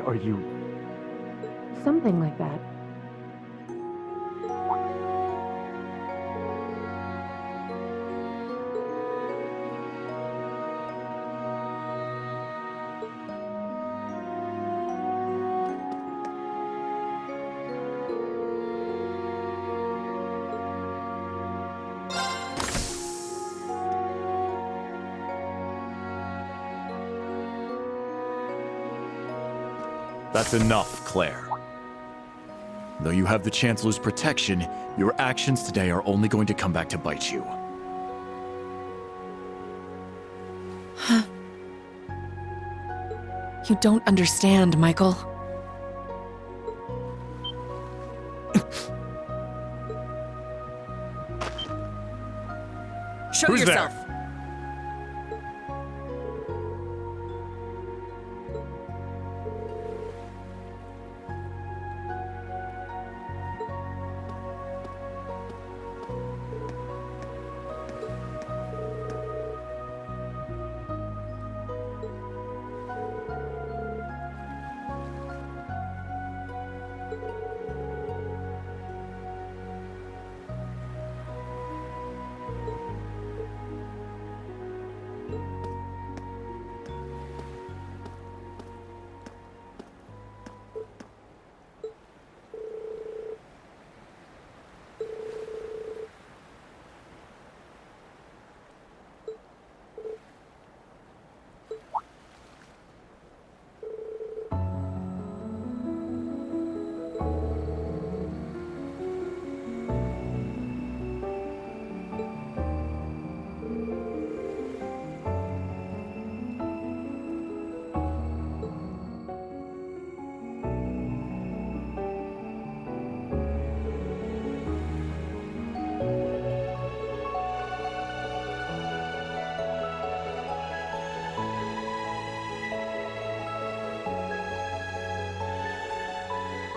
Why are you... Something like that. That's enough, Claire. Though you have the Chancellor's protection, your actions today are only going to come back to bite you. You don't understand, Michael. Show Who's yourself! there?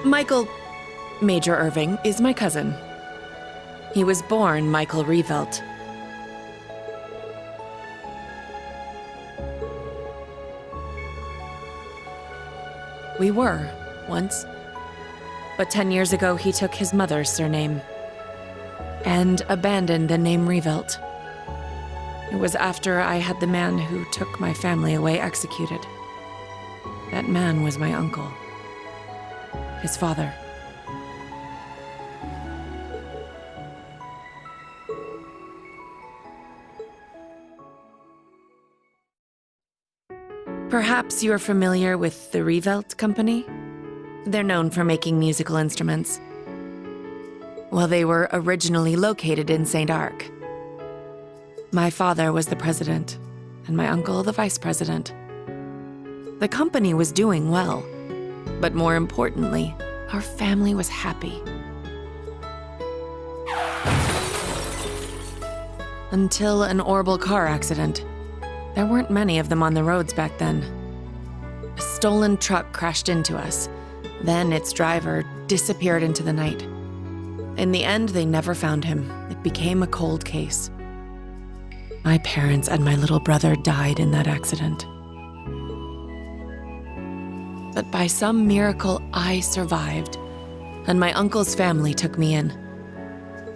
Michael, Major Irving, is my cousin. He was born Michael Revelt. We were, once. But 10 years ago, he took his mother's surname and abandoned the name Revelt. It was after I had the man who took my family away executed. That man was my uncle. His father. Perhaps you're familiar with the Revelt Company? They're known for making musical instruments. Well, they were originally located in St. Arc. My father was the president, and my uncle the vice president. The company was doing well. But more importantly, our family was happy. Until an horrible car accident. There weren't many of them on the roads back then. A stolen truck crashed into us. Then its driver disappeared into the night. In the end, they never found him. It became a cold case. My parents and my little brother died in that accident. But by some miracle, I survived, and my uncle's family took me in.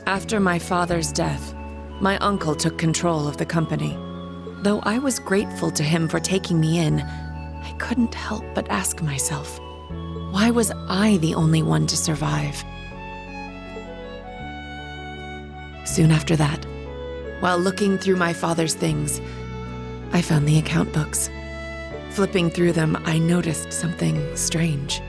After my father's death, my uncle took control of the company. Though I was grateful to him for taking me in, I couldn't help but ask myself, why was I the only one to survive? Soon after that, while looking through my father's things, I found the account books. Flipping through them, I noticed something strange.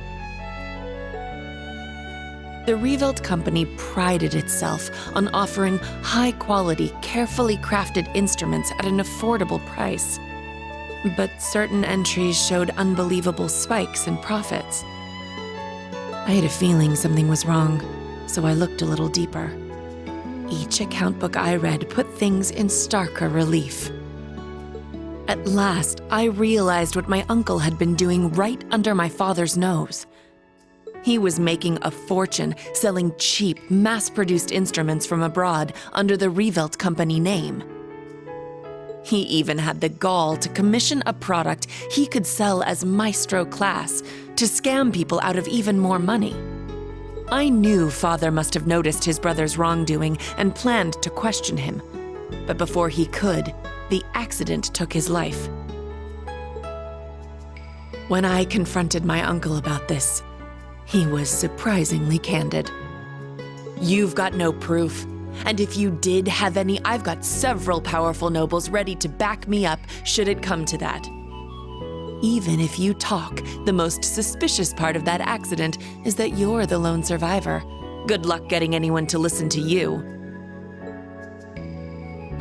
The Revelt Company prided itself on offering high-quality, carefully crafted instruments at an affordable price. But certain entries showed unbelievable spikes in profits. I had a feeling something was wrong, so I looked a little deeper. Each account book I read put things in starker relief. At last, I realized what my uncle had been doing right under my father's nose. He was making a fortune selling cheap, mass-produced instruments from abroad under the Revelt Company name. He even had the gall to commission a product he could sell as Maestro Class to scam people out of even more money. I knew Father must have noticed his brother's wrongdoing and planned to question him. But before he could, the accident took his life. When I confronted my uncle about this, he was surprisingly candid. "You've got no proof. And if you did have any, I've got several powerful nobles ready to back me up should it come to that. Even if you talk, the most suspicious part of that accident is that you're the lone survivor. Good luck getting anyone to listen to you."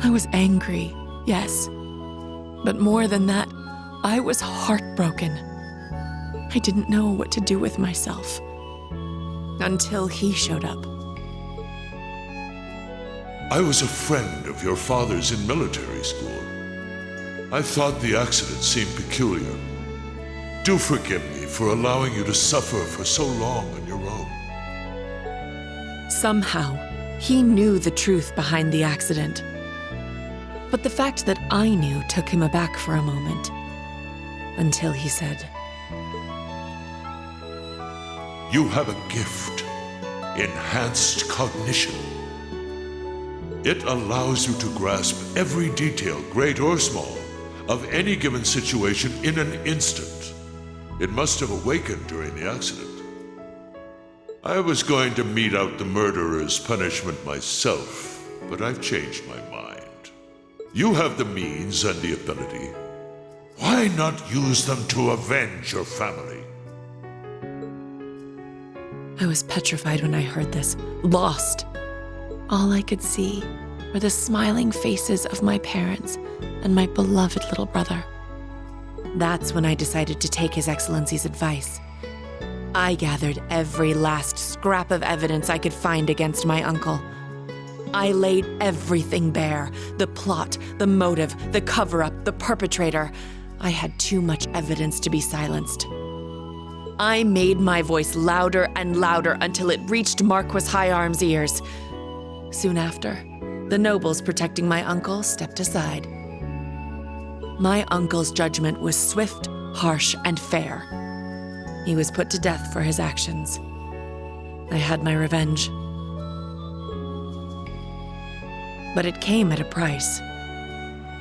I was angry, yes. But more than that, I was heartbroken. I didn't know what to do with myself. Until he showed up. I was a friend of your father's in military school. I thought the accident seemed peculiar. Do forgive me for allowing you to suffer for so long on your own. Somehow, he knew the truth behind the accident. But the fact that I knew took him aback for a moment. Until he said, You have a gift, enhanced cognition. It allows you to grasp every detail, great or small, of any given situation in an instant. It must have awakened during the accident. I was going to mete out the murderer's punishment myself, but I've changed my mind. You have the means and the ability. Why not use them to avenge your family? I was petrified when I heard this, lost. All I could see were the smiling faces of my parents and my beloved little brother. That's when I decided to take His Excellency's advice. I gathered every last scrap of evidence I could find against my uncle. I laid everything bare, the plot, the motive, the cover-up, the perpetrator. I had too much evidence to be silenced. I made my voice louder and louder until it reached Marquis Higharm's ears. Soon after, the nobles protecting my uncle stepped aside. My uncle's judgment was swift, harsh, and fair. He was put to death for his actions. I had my revenge. But it came at a price.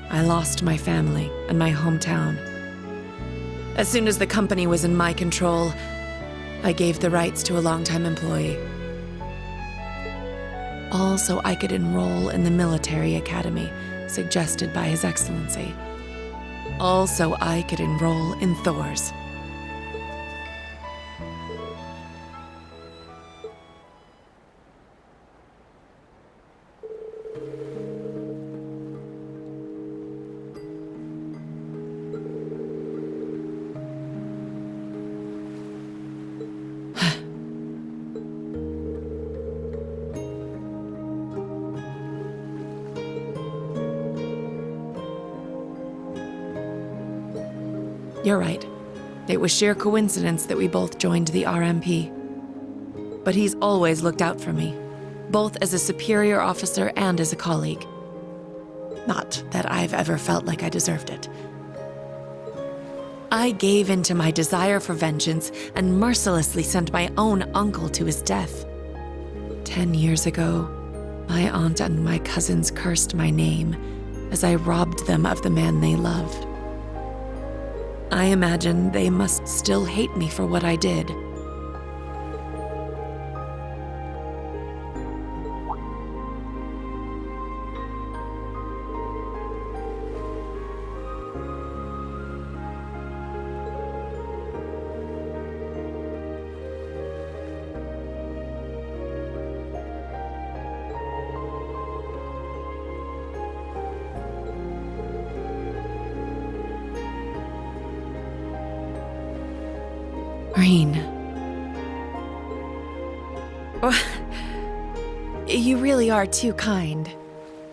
I lost my family and my hometown. As soon as the company was in my control, I gave the rights to a longtime employee. All so I could enroll in the military academy suggested by His Excellency. All so I could enroll in Thor's. You're right. It was sheer coincidence that we both joined the RMP. But he's always looked out for me, both as a superior officer and as a colleague. Not that I've ever felt like I deserved it. I gave in to my desire for vengeance and mercilessly sent my own uncle to his death. 10 years ago, my aunt and my cousins cursed my name as I robbed them of the man they loved. I imagine they must still hate me for what I did. Green. You really are too kind.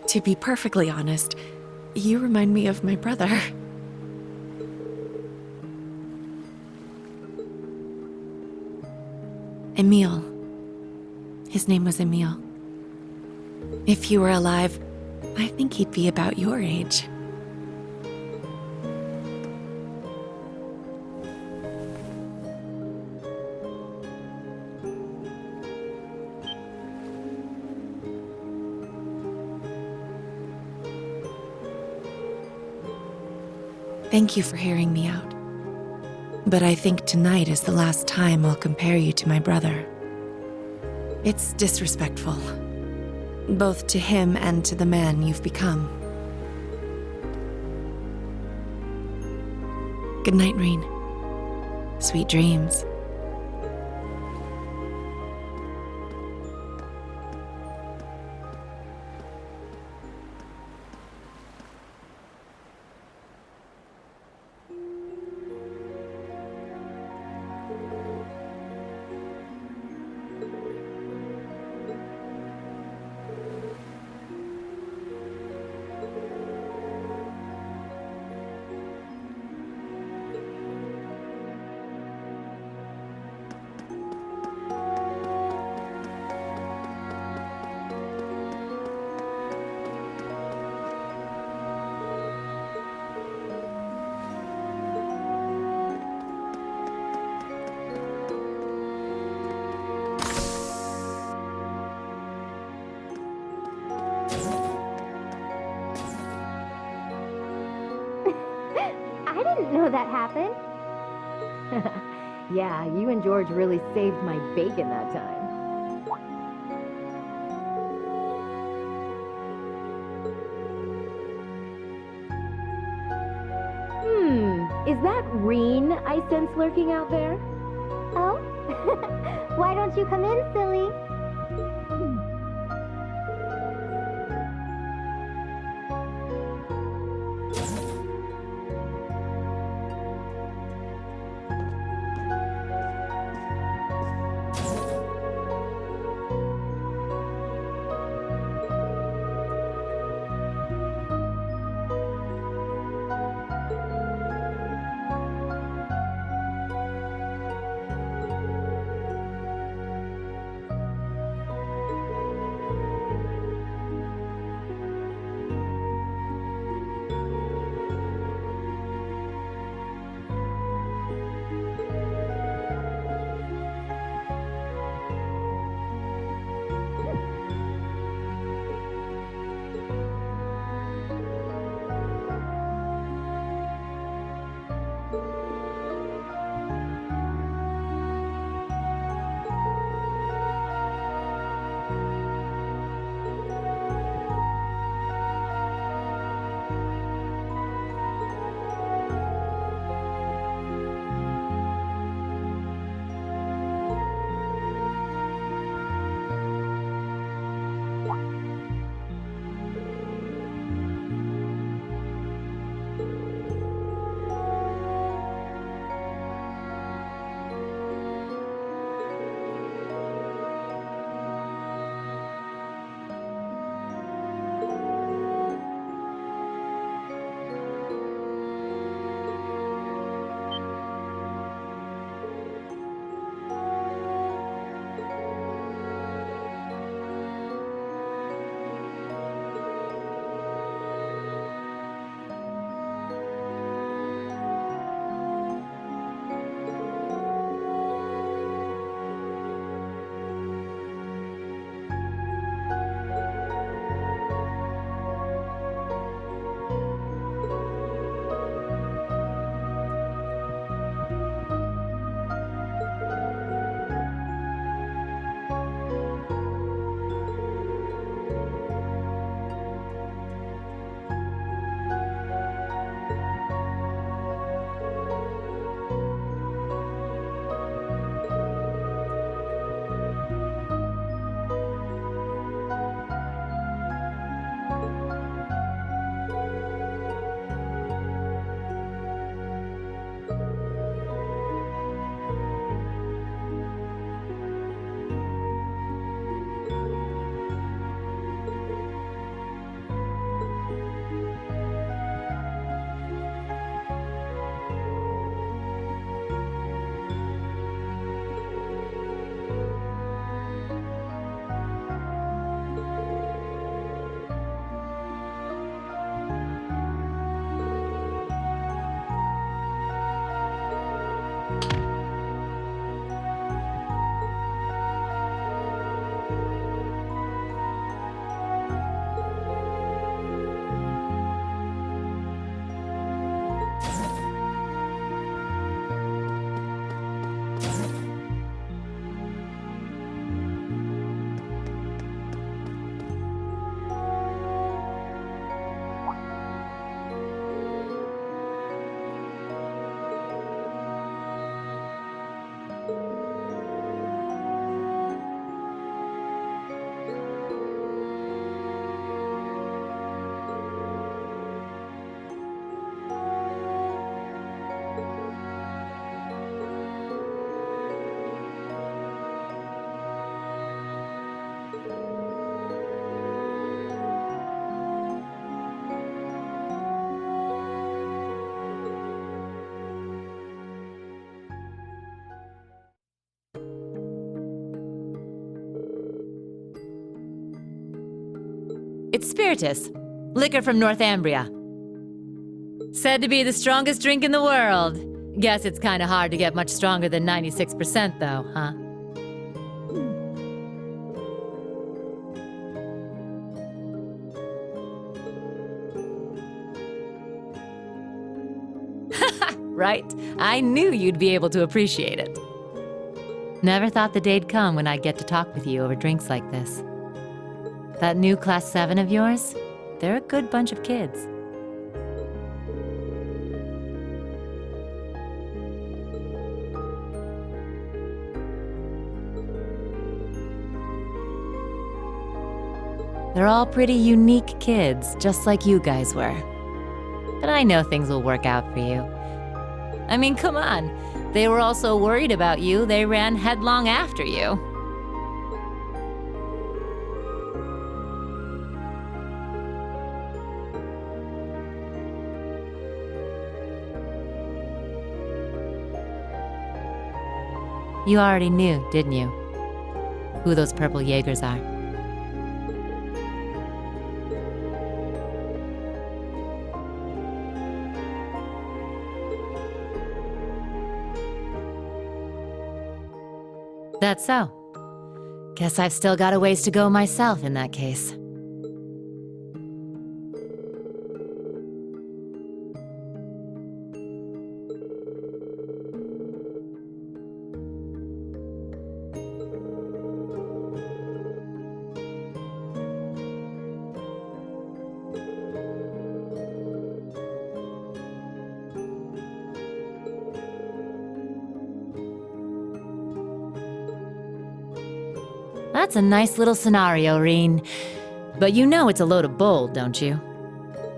To be perfectly honest, you remind me of my brother. Emile. His name was Emile. If he were alive, I think he'd be about your age. Thank you for hearing me out. But I think tonight is the last time I'll compare you to my brother. It's disrespectful, both to him and to the man you've become. Good night, Reen. Sweet dreams. I didn't know that happened. Yeah, you and George really saved my bacon that time. Is that Reen I sense lurking out there? Oh? Why don't you come in, silly? It's spiritus, liquor from Northumbria. Said to be the strongest drink in the world. Guess it's kinda hard to get much stronger than 96% though, huh? Right? I knew you'd be able to appreciate it. Never thought the day'd come when I'd get to talk with you over drinks like this. That new Class 7 of yours, they're a good bunch of kids. They're all pretty unique kids, just like you guys were. But I know things will work out for you. I mean, come on. They were all so worried about you, they ran headlong after you. You already knew, didn't you? Who those purple Jaegers are. That's so. Guess I've still got a ways to go myself in that case. That's a nice little scenario, Reen. But you know it's a load of bull, don't you?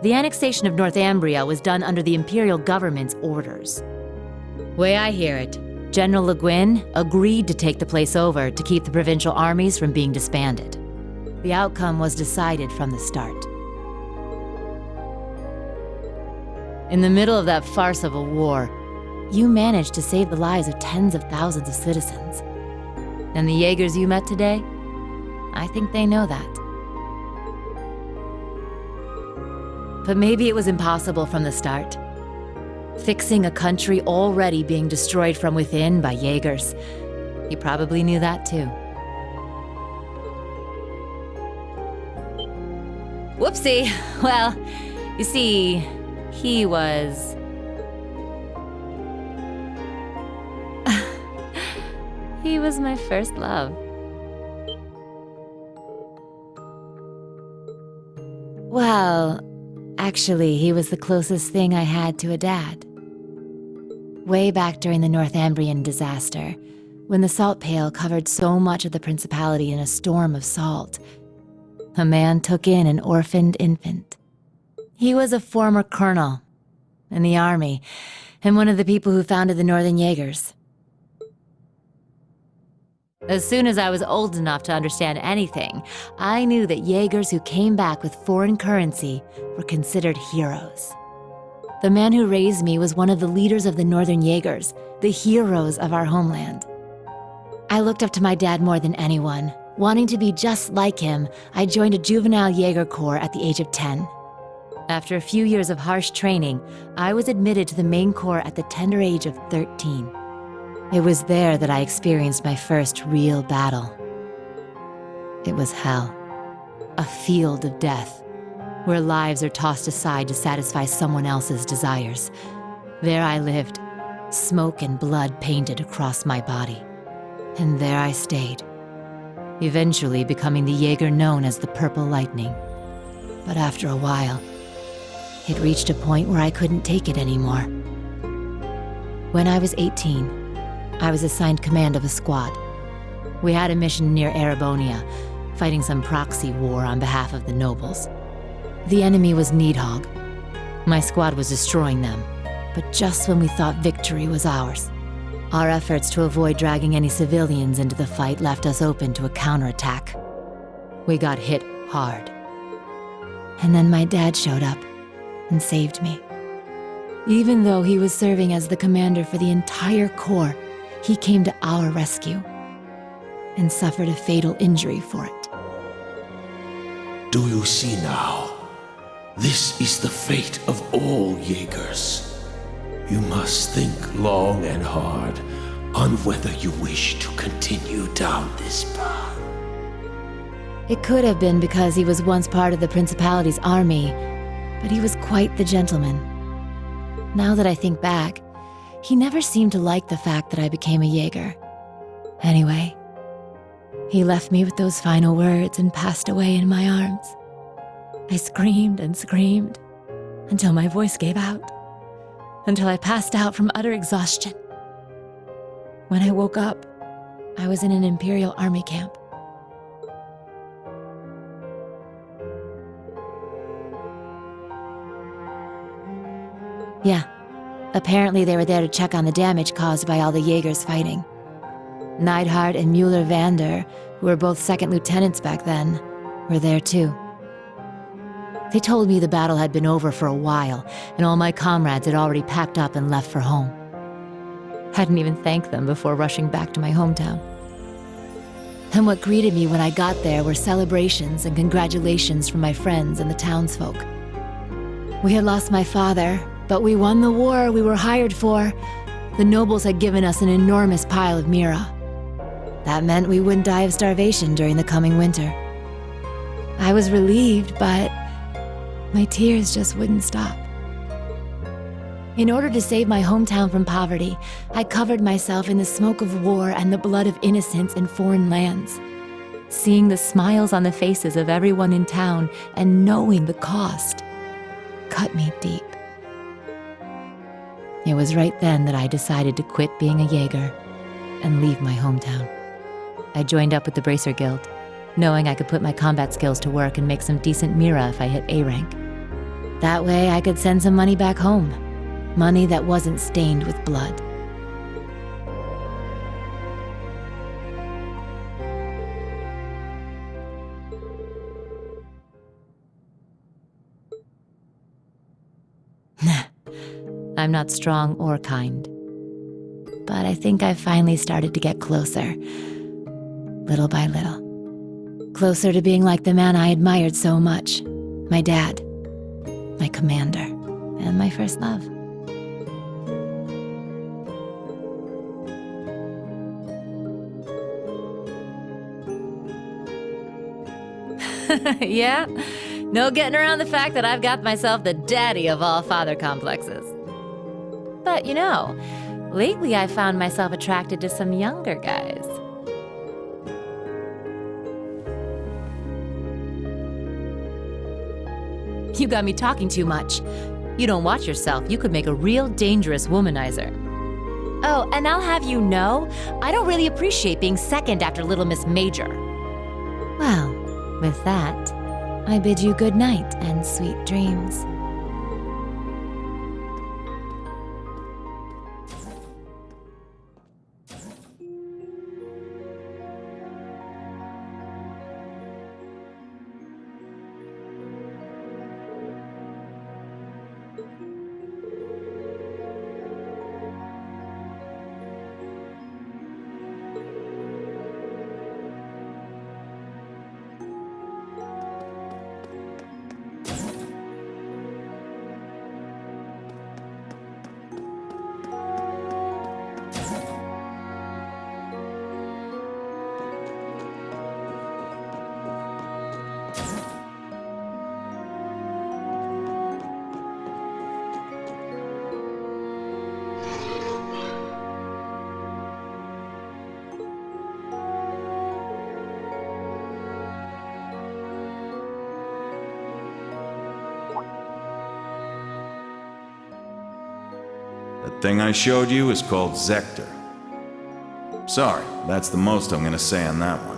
The annexation of Northumbria was done under the Imperial government's orders. Way I hear it, General Le Guin agreed to take the place over to keep the provincial armies from being disbanded. The outcome was decided from the start. In the middle of that farce of a war, you managed to save the lives of tens of thousands of citizens. And the Jaegers you met today? I think they know that. But maybe it was impossible from the start. Fixing a country already being destroyed from within by Jaegers. You probably knew that too. Whoopsie. Well, you see, he was... he was my first love. Well, actually, he was the closest thing I had to a dad. Way back during the Northumbrian disaster, when the salt pail covered so much of the principality in a storm of salt, a man took in an orphaned infant. He was a former colonel in the army, and one of the people who founded the Northern Jaegers. As soon as I was old enough to understand anything, I knew that Jaegers who came back with foreign currency were considered heroes. The man who raised me was one of the leaders of the Northern Jaegers, the heroes of our homeland. I looked up to my dad more than anyone. Wanting to be just like him, I joined a juvenile Jaeger Corps at the age of 10. After a few years of harsh training, I was admitted to the main corps at the tender age of 13. It was there that I experienced my first real battle. It was hell. A field of death, where lives are tossed aside to satisfy someone else's desires. There I lived, smoke and blood painted across my body. And there I stayed, eventually becoming the Jaeger known as the Purple Lightning. But after a while, it reached a point where I couldn't take it anymore. When I was 18, I was assigned command of a squad. We had a mission near Erebonia, fighting some proxy war on behalf of the nobles. The enemy was Needhogg. My squad was destroying them, but just when we thought victory was ours. Our efforts to avoid dragging any civilians into the fight left us open to a counterattack. We got hit hard. And then my dad showed up and saved me. Even though he was serving as the commander for the entire corps, he came to our rescue and suffered a fatal injury for it. Do you you see now. This is the fate of all Jaegers. You must think long and hard on whether you wish to continue down this path. It could have been because he was once part of the Principality's army, but he was quite the gentleman. Now that I think back, he never seemed to like the fact that I became a Jaeger. Anyway, he left me with those final words and passed away in my arms. I screamed and screamed until my voice gave out, until I passed out from utter exhaustion. When I woke up, I was in an Imperial Army camp. Yeah, apparently they were there to check on the damage caused by all the Jaegers fighting. Neidhart and Mueller-Vander, who were both second lieutenants back then, were there too. They told me the battle had been over for a while, and all my comrades had already packed up and left for home. Hadn't even thanked them before rushing back to my hometown. And what greeted me when I got there were celebrations and congratulations from my friends and the townsfolk. We had lost my father, but we won the war we were hired for. The nobles had given us an enormous pile of Mira. That meant we wouldn't die of starvation during the coming winter. I was relieved, but my tears just wouldn't stop. In order to save my hometown from poverty, I covered myself in the smoke of war and the blood of innocents in foreign lands. Seeing the smiles on the faces of everyone in town and knowing the cost cut me deep. It was right then that I decided to quit being a Jaeger and leave my hometown. I joined up with the Bracer Guild, knowing I could put my combat skills to work and make some decent Mira if I hit A rank. That way I could send some money back home. Money that wasn't stained with blood. I'm not strong or kind. But I think I finally started to get closer. Little by little. Closer to being like the man I admired so much. My dad. My commander. And my first love. Yeah? No getting around the fact that I've got myself the daddy of all father complexes. But you know, lately I've found myself attracted to some younger guys. You got me talking too much. You don't watch yourself, you could make a real dangerous womanizer. Oh, and I'll have you know, I don't really appreciate being second after Little Miss Major. Well, with that, I bid you good night and sweet dreams. The thing I showed you is called Zector. Sorry, that's the most I'm gonna say on that one.